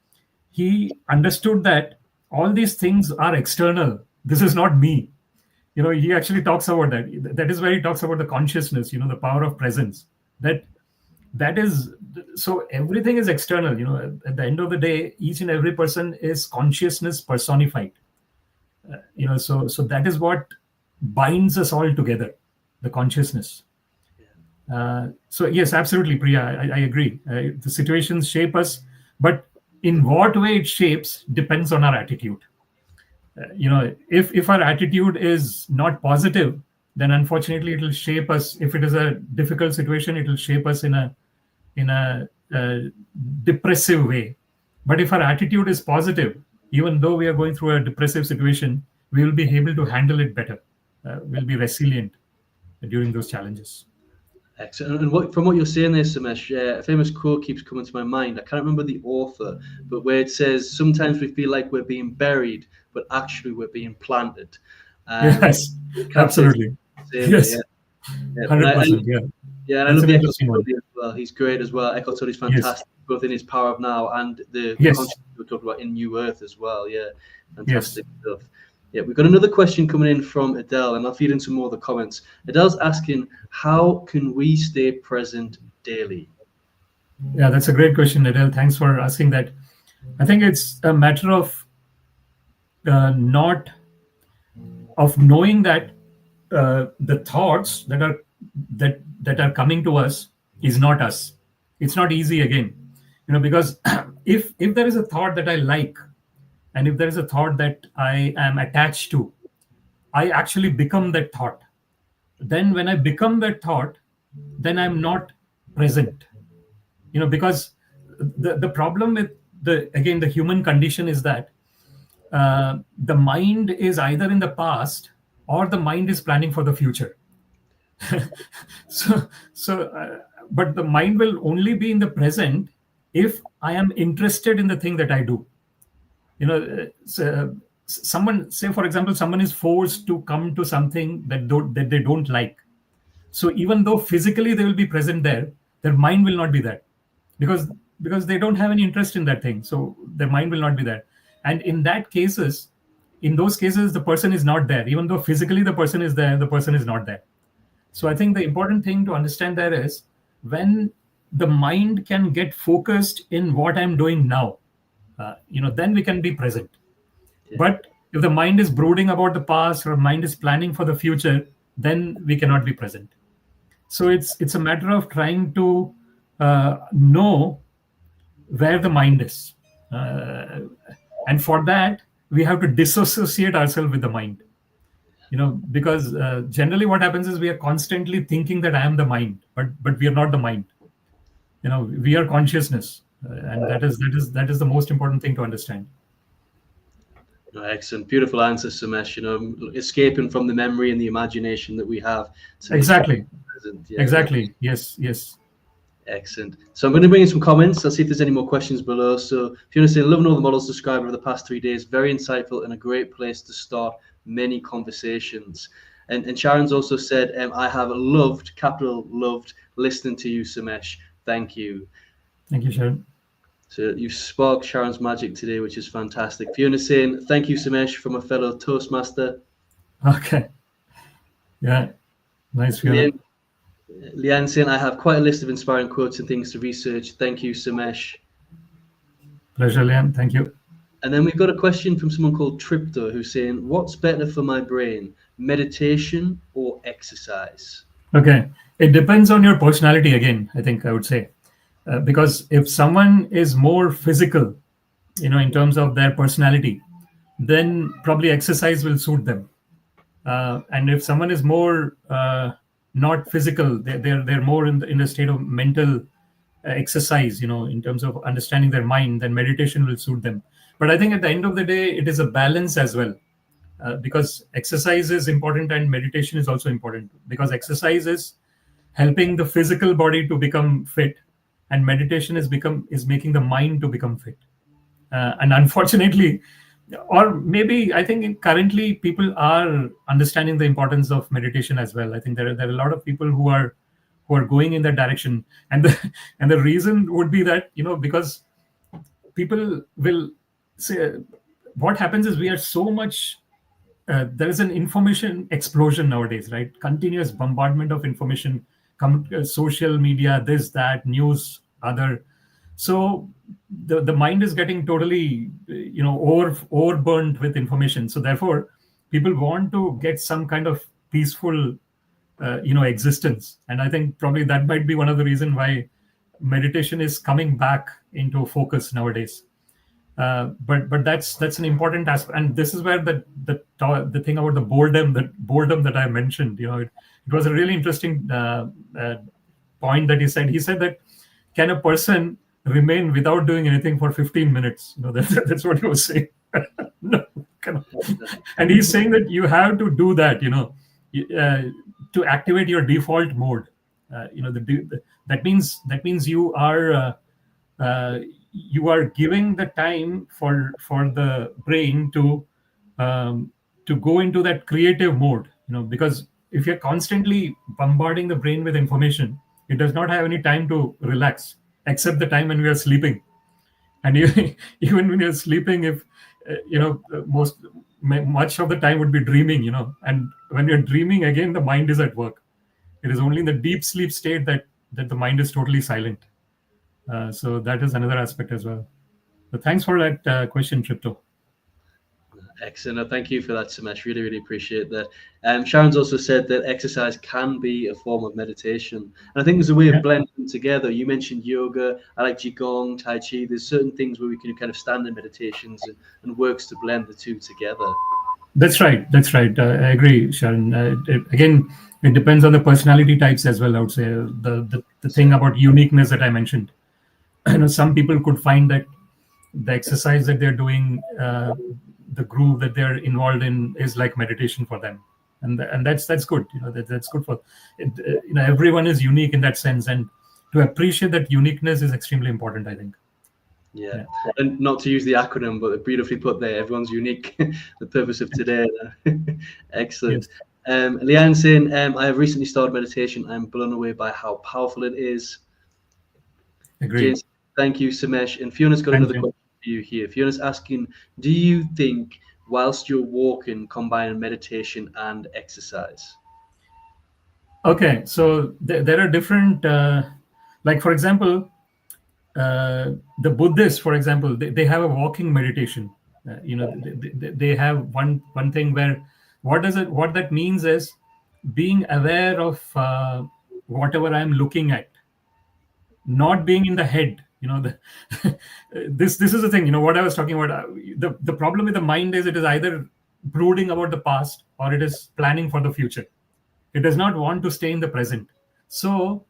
he understood that all these things are external. This is not me. He actually talks about that. That is where he talks about the consciousness, the power of presence. That is, so everything is external. At the end of the day, each and every person is consciousness personified. So that is what binds us all together, the consciousness. So yes, absolutely, Priya, I agree. The situations shape us, but in what way it shapes depends on our attitude. If our attitude is not positive, then unfortunately it will shape us. If it is a difficult situation, it will shape us in a depressive way. But if our attitude is positive, even though we are going through a depressive situation, we will be able to handle it better. We'll be resilient during those challenges. Excellent. And from what you're saying there, Samesh, a famous quote keeps coming to my mind. I can't remember the author, but where it says, sometimes we feel like we're being buried, but actually we're being planted. Yes, absolutely. Yes, Yeah. 100%. Yeah. Yeah, and I That's love an the Echo interesting one. Tony as well. He's great as well. Echo Tony's Yes, fantastic, both in his Power of Now and the yes, concept we were talking about in New Earth as well. Yeah, yes. fantastic stuff. Yeah, we've got another question coming in from Adele, and I'll feed into more of the comments. Adele's asking, how can we stay present daily? Yeah, that's a great question, Adele. Thanks for asking that. I think it's a matter of not of knowing that the thoughts that are coming to us is not us. It's not easy again, because if there is a thought that I like, and if there is a thought that I am attached to, I actually become that thought. Then when I become that thought, then I'm not present. Because the problem with the human condition is that the mind is either in the past, or the mind is planning for the future. So but the mind will only be in the present if I am interested in the thing that I do. Someone, say for example, someone is forced to come to something that they don't like. So even though physically they will be present there, their mind will not be there, because they don't have any interest in that thing. So their mind will not be there. And in those cases, the person is not there. Even though physically the person is there, the person is not there. So I think the important thing to understand there is, when the mind can get focused in what I'm doing now, then we can be present. Yeah. But if the mind is brooding about the past, or mind is planning for the future, then we cannot be present. So it's a matter of trying to know where the mind is, uh, and for that we have to disassociate ourselves with the mind. Because generally what happens is, we are constantly thinking that I am the mind, but we are not the mind. We are consciousness, and that is the most important thing to understand. No, excellent, beautiful answer, Sumesh. Escaping from the memory and the imagination that we have to make sure Exactly, we're present. Yeah, no, exactly. Yes, yes. excellent. So I'm going to bring in some comments. I'll see if there's any more questions below. So if you want to say, loving all the models described over the past 3 days, very insightful and a great place to start many conversations. And Sharon's also said, I have loved, capital loved, listening to you, Sumesh. Thank you. Thank you, Sharon. So you've sparked Sharon's magic today, which is fantastic. Fiona saying, thank you, Sumesh, from a fellow Toastmaster. Okay. Yeah, nice, Fiona. Leanne, Leanne saying, I have quite a list of inspiring quotes and things to research. Thank you, Sumesh. Pleasure, Liam. Thank you. And then we've got a question from someone called Tripto who's saying, what's better for my brain, meditation or exercise? Okay. It depends on your personality again, I think I would say. Because if someone is more physical, in terms of their personality, then probably exercise will suit them. And if someone is more not physical, they're more in the state of mental exercise, in terms of understanding their mind, then meditation will suit them. But I think at the end of the day, it is a balance as well. Because exercise is important and meditation is also important, because exercise is helping the physical body to become fit, and meditation is making the mind to become fit. And unfortunately, or maybe I think currently people are understanding the importance of meditation as well. I think there are a lot of people who are going in that direction, and and the reason would be that, because people will say, what happens is, we are so much there is an information explosion nowadays, right? Continuous bombardment of information, social media, this, that, news, other. So the mind is getting totally, overburdened with information. So therefore, people want to get some kind of peaceful, existence. And I think probably that might be one of the reason why meditation is coming back into focus nowadays. But that's an important aspect, and this is where the thing about the boredom that I mentioned. It was a really interesting point that he said. He said that, can a person remain without doing anything for 15 minutes? That's what he was saying. No, cannot. And he's saying that you have to do that. To activate your default mode. That means uh, you are giving the time for the brain to go into that creative mode. Because if you're constantly bombarding the brain with information, It does not have any time to relax except the time when we are sleeping. And even when you're sleeping, if much of the time would be dreaming, and when you're dreaming, again the mind is at work. It is only in the deep sleep state that the mind is totally silent. So that is another aspect as well. So thanks for that question, Tripto. Excellent. No, thank you for that, Sumesh. Really, really appreciate that. Sharon's also said that exercise can be a form of meditation. And I think there's a way of Yeah, blending them together. You mentioned yoga, I like Qigong, Tai Chi. There's certain things where we can kind of stand in meditations and works to blend the two together. that's right. That's right. I agree, Sharon. Again, it depends on the personality types as well. I would say the thing So, about uniqueness that I mentioned. Some people could find that the exercise that they're doing, the groove that they're involved in, is like meditation for them, and that's good. That's good for it. Everyone is unique in that sense, and to appreciate that uniqueness is extremely important, I think. yeah. Yeah. And not to use the acronym, but beautifully put there. Everyone's unique. The purpose of today. Excellent. Yes. Leanne saying, I have recently started meditation. I'm blown away by how powerful it is. Agreed. James, thank you, Samesh. And Fiona's got Thanks, another Jane. question for you here. Fiona's asking, do you think whilst you're walking, combining meditation and exercise? Okay, so there are different, like for example, the Buddhists, for example, they have a walking meditation. They have one thing where what that means is being aware of whatever I'm looking at, not being in the head. This is the thing. What I was talking about. The problem with the mind is it is either brooding about the past or it is planning for the future. It does not want to stay in the present. So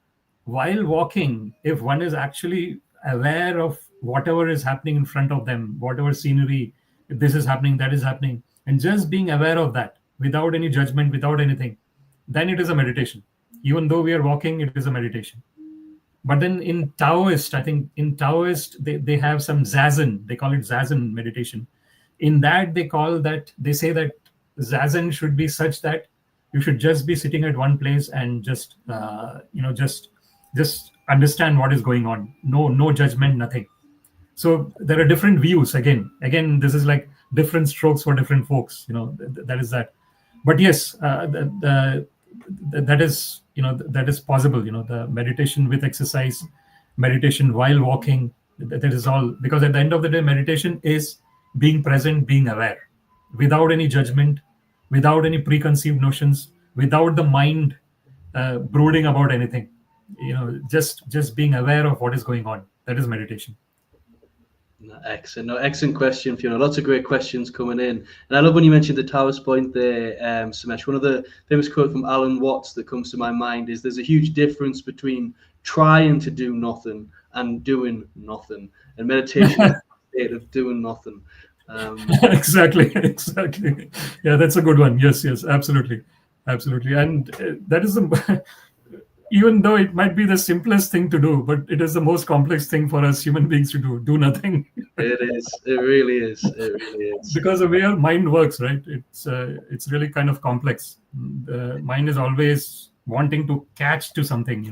while walking, if one is actually aware of whatever is happening in front of them, whatever scenery, if this is happening, that is happening, and just being aware of that without any judgment, without anything, then it is a meditation. Even though we are walking, it is a meditation. But then in Taoist, I think in Taoist, they have some Zazen. They call it Zazen meditation. In that, they say that Zazen should be such that you should just be sitting at one place and just understand what is going on. No judgment, nothing. So there are different views. Again, this is like different strokes for different folks. That is that. But yes, that is that is possible. The meditation with exercise, meditation while walking. That is all, because at the end of the day, meditation is being present, being aware, without any judgment, without any preconceived notions, without the mind brooding about anything. Just being aware of what is going on. That is meditation. No, excellent. No, excellent question, Fiona. Lots of great questions coming in. And I love when you mentioned the Taoist point there, Samesh. One of the famous quotes from Alan Watts that comes to my mind is there's a huge difference between trying to do nothing and doing nothing. And meditation is the state of doing nothing. Exactly. Yeah, that's a good one. Yes, absolutely. And that is even though it might be the simplest thing to do, but it is the most complex thing for us human beings to do nothing. It is. It really is. It really is. Because the way our mind works, right? It's really kind of complex. The mind is always wanting to catch to something.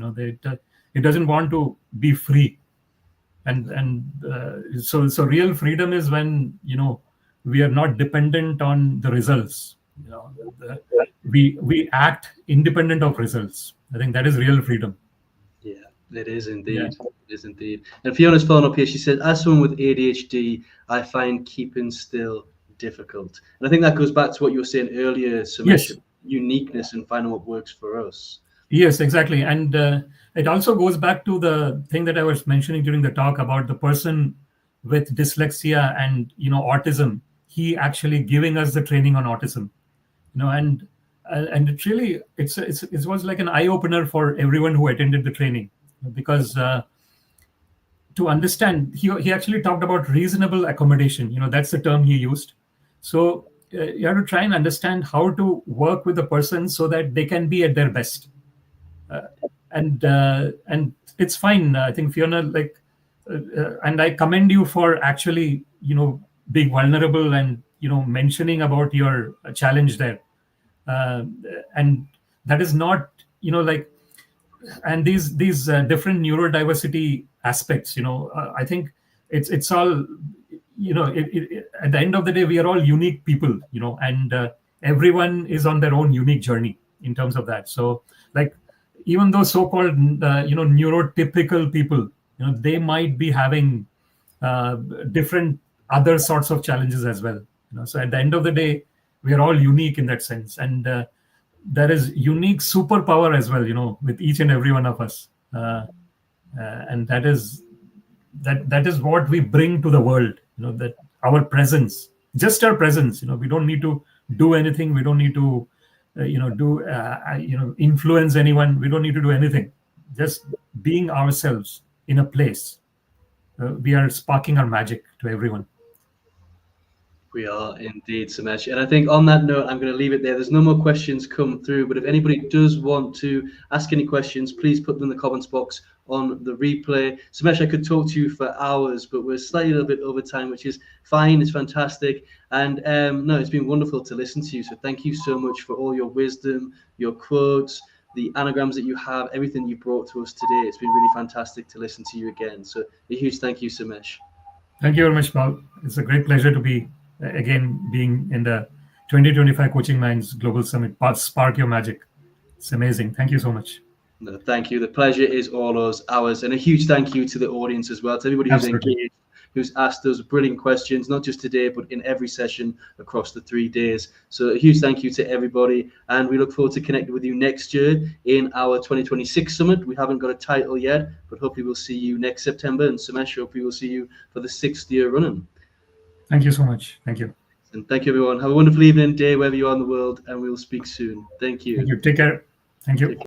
It doesn't want to be free. And so real freedom is when we are not dependent on the results. We act independent of results. I think that is real freedom. Yeah, it is Yeah. indeed. It is indeed. And Fiona's following up here. She said, as someone with ADHD, I find keeping still difficult. And I think that goes back to what you were saying earlier, Sumesh, Yes. uniqueness and finding what works for us. Yes, exactly. And it also goes back to the thing that I was mentioning during the talk about the person with dyslexia and autism. He actually giving us the training on autism. And it really it was like an eye opener for everyone who attended the training, because to understand, he actually talked about reasonable accommodation. That's the term he used. So you have to try and understand how to work with the person so that they can be at their best. And it's fine. I think Fiona, and I commend you for actually being vulnerable and mentioning about your challenge there. uh, and that is not like and these different neurodiversity aspects, I think it's all, at the end of the day, we are all unique people, and everyone is on their own unique journey in terms of that. So, like, even those so-called neurotypical people, they might be having uh, different other sorts of challenges as well. So at the end of the day, we are all unique in that sense, and there is unique superpower as well, with each and every one of us, and that is what we bring to the world. That our presence, just our presence. We don't need to do anything. We don't need to, influence anyone. We don't need to do anything. Just being ourselves in a place, we are sparking our magic to everyone. We are indeed, Samesh. And I think on that note, I'm going to leave it there. There's no more questions come through, but if anybody does want to ask any questions, please put them in the comments box on the replay. Samesh, I could talk to you for hours, but we're slightly a little bit over time, which is fine. It's fantastic. And no, it's been wonderful to listen to you. So thank you so much for all your wisdom, your quotes, the anagrams that you have, everything you brought to us today. It's been really fantastic to listen to you again. So a huge thank you, Samesh. Thank you very much, Paul. It's a great pleasure to be again being in the 2025 Coaching Minds Global Summit. Spark your magic. It's amazing. Thank you so much. No, thank you. The pleasure is all ours. And a huge thank you to the audience as well, to everybody who's Absolutely. engaged, who's asked those brilliant questions, not just today, but in every session across the 3 days. So a huge thank you to everybody. And we look forward to connecting with you next year in our 2026 summit. We haven't got a title yet, but hopefully we'll see you next September. And Samesh, hopefully we'll see you for the 6th year running. Thank you so much. Thank you. And thank you, everyone. Have a wonderful evening, day, wherever you are in the world, and we'll speak soon. Thank you. Thank you. Take care. Thank you. Take care.